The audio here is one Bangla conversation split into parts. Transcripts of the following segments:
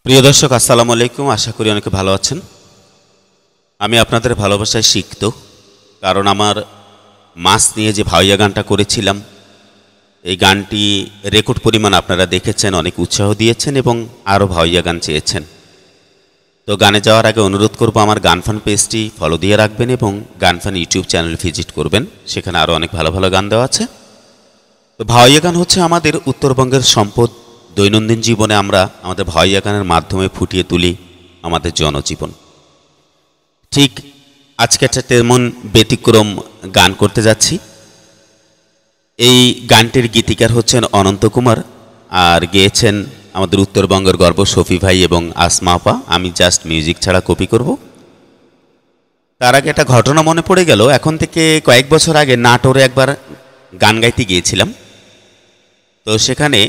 প্রিয় দর্শক আসসালামু আলাইকুম। আশা করি অনেকে ভালো আছেন। আমি আপনাদের ভালোবাসায় শিখত, কারণ আমার মাছ নিয়ে যে ভাইয়া গানটা করেছিলাম, এই গানটি রেকর্ড পরিমাণ আপনারা দেখেছেন, অনেক উৎসাহ দিয়েছেন এবং আরও ভাইয়া গান চেয়েছেন। তো গানে যাওয়ার আগে অনুরোধ করব আমার গানফান পেজটি ফলো দিয়ে রাখবেন এবং গানফান ইউটিউব চ্যানেল ভিজিট করবেন, সেখানে আরও অনেক ভালো ভালো গান দেওয়া আছে। তো ভাইয়া গান হচ্ছে আমাদের উত্তরবঙ্গের সম্পদ। দৈনন্দিন জীবনে আমরা আমাদের ভাইয়া গানের মাধ্যমে ফুটিয়ে তুলি আমাদের জনজীবন। ঠিক আজকে একটা তেমন ব্যতিক্রম গান করতে যাচ্ছি। এই গানটির গীতিকার হচ্ছেন অনন্ত কুমার, আর গেয়েছেন আমাদের উত্তরবঙ্গের গর্ব শফি ভাই এবং আসমা আপা। আমি জাস্ট মিউজিক ছাড়া কপি করব। তার আগে একটা ঘটনা মনে পড়ে গেল। এখন থেকে কয়েক বছর আগে নাটোরে একবার গান গাইতে গিয়েছিলাম। তো সেখানে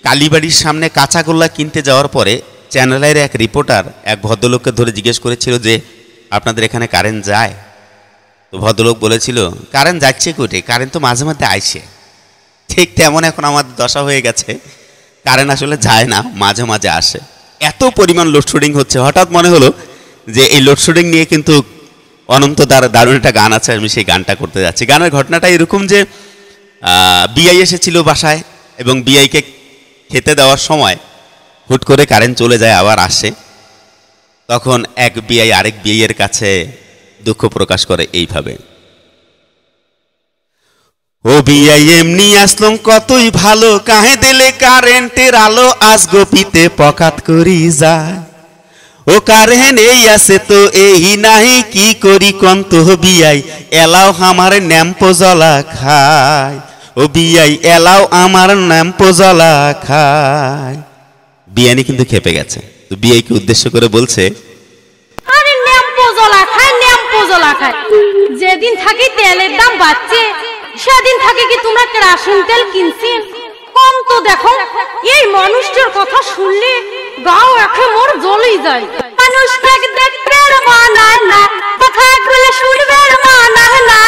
কালীবাড়ির সামনে কাঁচাগোল্লা কিনতে যাওয়ার পরে চ্যানেলের এক রিপোর্টার এক ভদ্রলোককে ধরে জিজ্ঞেস করেছিল যে আপনাদের এখানে কারেন্ট যায়? তো ভদ্রলোক বলেছিল কারেন্ট যাচ্ছে কোটে, কারেন্ট তো মাঝে মাঝে আইসে। ঠিক তেমন এখন আমাদের দশা হয়ে গেছে, কারেন্ট আসলে যায় না, মাঝে মাঝে আসে। এত পরিমাণ লোডশেডিং হচ্ছে, হঠাৎ মনে হলো যে এই লোডশেডিং নিয়ে কিন্তু অনন্ত দারুণ একটা গান আছে, আমি সেই গানটা করতে যাচ্ছি। গানের ঘটনাটা এরকম যে বিআই এসেছিল বাসায় এবং বিআইকে খেতে দেওয়ার সময় হুট করে কারেন্ট চলে যায়, আবার আসে। তখন এক বিআই আরেক বিআইয়ের কাছে দুঃখ প্রকাশ করে এইভাবে, ও বিআই এমনি আসলাম কতই ভালো, কাহে দিলে কারেন্টের আলো, আজ গোপিতে পকাত করি যায়। ও কারেন্ট এই আছে তো এই নাহি, কি করি কন্ত বিআই, এলাও আমার ন্যাম্পো জ্বলা খায়। ও বিআই এলাও আমার ন্যাম্পো জ্বলা খায়। বিআইনি কিন্তু খেপে গেছে। তো বিআইকে উদ্দেশ্য করে বলছে, আরে ন্যাম্পো জ্বলা খায়, ন্যাম্পো জ্বলা খায়। যেদিন থাকি তেলের দাম বাড়ছে, সেদিন থাকি কি তোমরা কেরোসিন তেল কিনছি? কম তো দেখো। এই মানুষটার কথা শুনলে গাও একে মোর জ্বলেই যায়। মানুষকে দেখতে মানায় না, কথাগুলো শুনবে মানায় না।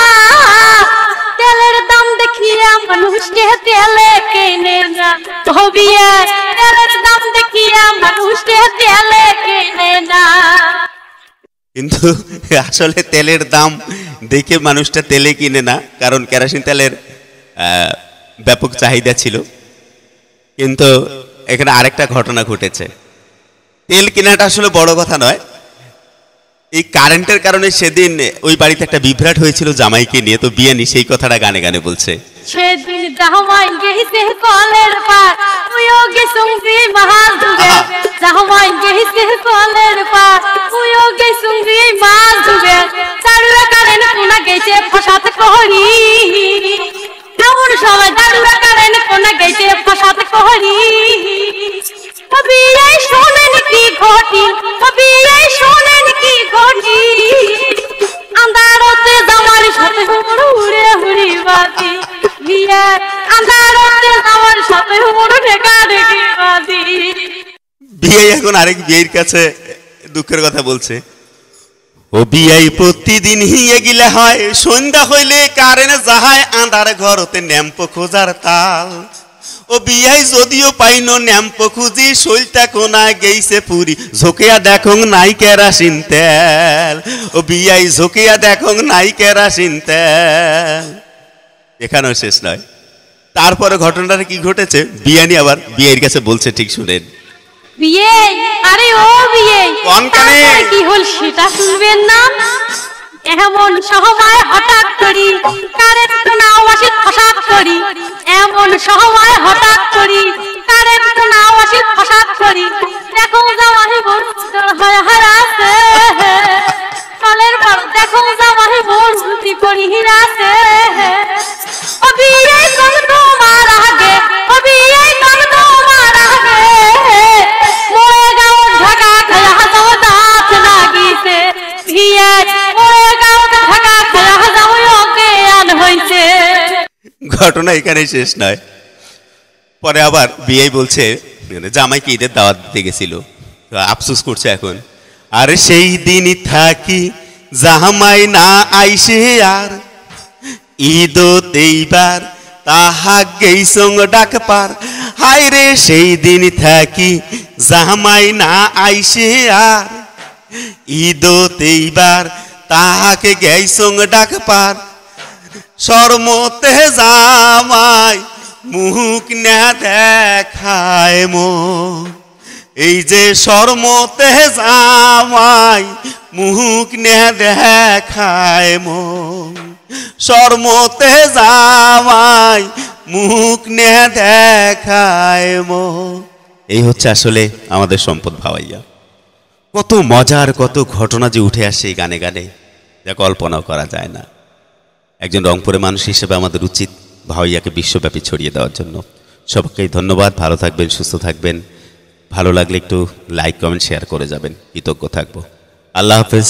তেলের দাম দেখিয়া মানুষকে তেলে কেনে না, হবিয়া তেলের দাম দেখিয়া মানুষকে তেলে কেনে না। কিন্তু আসলে তেলের দাম দেখে মানুষটা তেলে কিনে না, কারণ কেরোসিন তেলের ব্যাপক চাহিদা ছিল। কিন্তু এখানে আরেকটা ঘটনা ঘটেছে। তেল কেনাটা আসলে বড় কথা নয়, এই কারেন্টের কারণে সেদিন ওই বাড়িতে একটা বিভ্রাট হয়েছিল জামাইকে নিয়ে। তো বিয়ানি সেই কথাটা গানে গানে বলছে, সেদিন জামাই গেছে কলের পার, তুইও গেছুঙ্গি মাছ ধুবে। জামাই গেছে কলের পার, তুইও গেছুঙ্গি মাছ ধুবে। চারুরা কারেন্ট কোনা গেছে ফসাত করি, এমন সময় চারুরা কারেন্ট কোনা গেছে ফসাত করি। কবি এই শোনেন কি ঘটি, কবি এই শোনেন কি ঘটি। আন্ধারতে জামার সাথে উড়ে উড়ি বাতি, বিয়ার আন্ধারতে জামার সাথে উড়ে ঢেকা ঢেকি বাতি। বিআই এখন আরেক বিআইয়ের কাছে দুঃখের কথা বলছে, ও বিআই প্রতিদিন হিয়ে গিলে হয়, সন্ধ্যা হইলে কারেন্ট যাহায়, আন্ধার ঘরতে ন্যাম্প খোঁজার তাল। ও বিআই যদিও পাইনো ন্যাম্প খুঁজি, শৈলটা কোনায় গেইছে পুরি, ঝোঁকিয়া দেখং নাই কেরাসিন তেল। ও বিআই ঝোঁকিয়া দেখং নাই কেরাসিন তেল। এখানেও শেষ নয়, তারপরে ঘটনাটা কি ঘটেছে বিয়ানি আবার বিআইয়ের কাছে বলছে, ঠিক শুনেন। বিয়ে, আরে ও বিয়ে, কোন কানে কি হল সেটা শুনবেন না? এমন সময় হঠাৎ করি কারেন্ট নাও আসি ফসাত করি, এমন সময় হঠাৎ করি কারেন্ট নাও আসি ফসাত করি। দেখো জামাই বোন হয় হারাছে, কলের পর দেখো জামাই বোন ভর্তি করি হিরাছে। ও বিয়ে কোন তোমার আগে, ও বিয়ে কোন তোমার আগে। মোয়ে গাও ঢাকা খায়া যাও দাঁত লাগিছে, বিয়ে মোয়ে গাও ঢাকা খায়া যাও ওকে আন হইছে। ঘটনা এখানে শেষ নয়। পরে আবার বিআই বলছে জামাইকে ঈদের দাওয়াত দিতে গেছিল, আফসোস করছে এখন, আরে সেই দিনই থাকি জামাই না আইসে আর, ঈদও এইবার তাহা গেইসং ডাক পার। হায় রে সেই দিন থাকি জামাই না আইসে আর ঈদত এইবার তাহাকে গেইসং ডাক পার শরমতে জামাই মুখ না দেখায় মন এই যে শরমতে জামাই মুখ না দেখায় মন শরমতে জামাই মুখ না দেখায় মন এই হচ্ছে আসলে আমাদের সম্পদ ভাওয়াইয়া কত মজার কত ঘটনা যে উঠে আসে এই গানে গানে যা কল্পনাও করা যায় না একজন রংপুরের মানুষ হিসেবে আমাদের উচিত ভাওয়াইয়াকে বিশ্বব্যাপী ছড়িয়ে দেওয়ার জন্য সবাইকে ধন্যবাদ ভালো থাকবেন সুস্থ থাকবেন ভালো লাগলে একটু লাইক কমেন্ট শেয়ার করে যাবেন কৃতজ্ঞ থাকবো আল্লাহ হাফেজ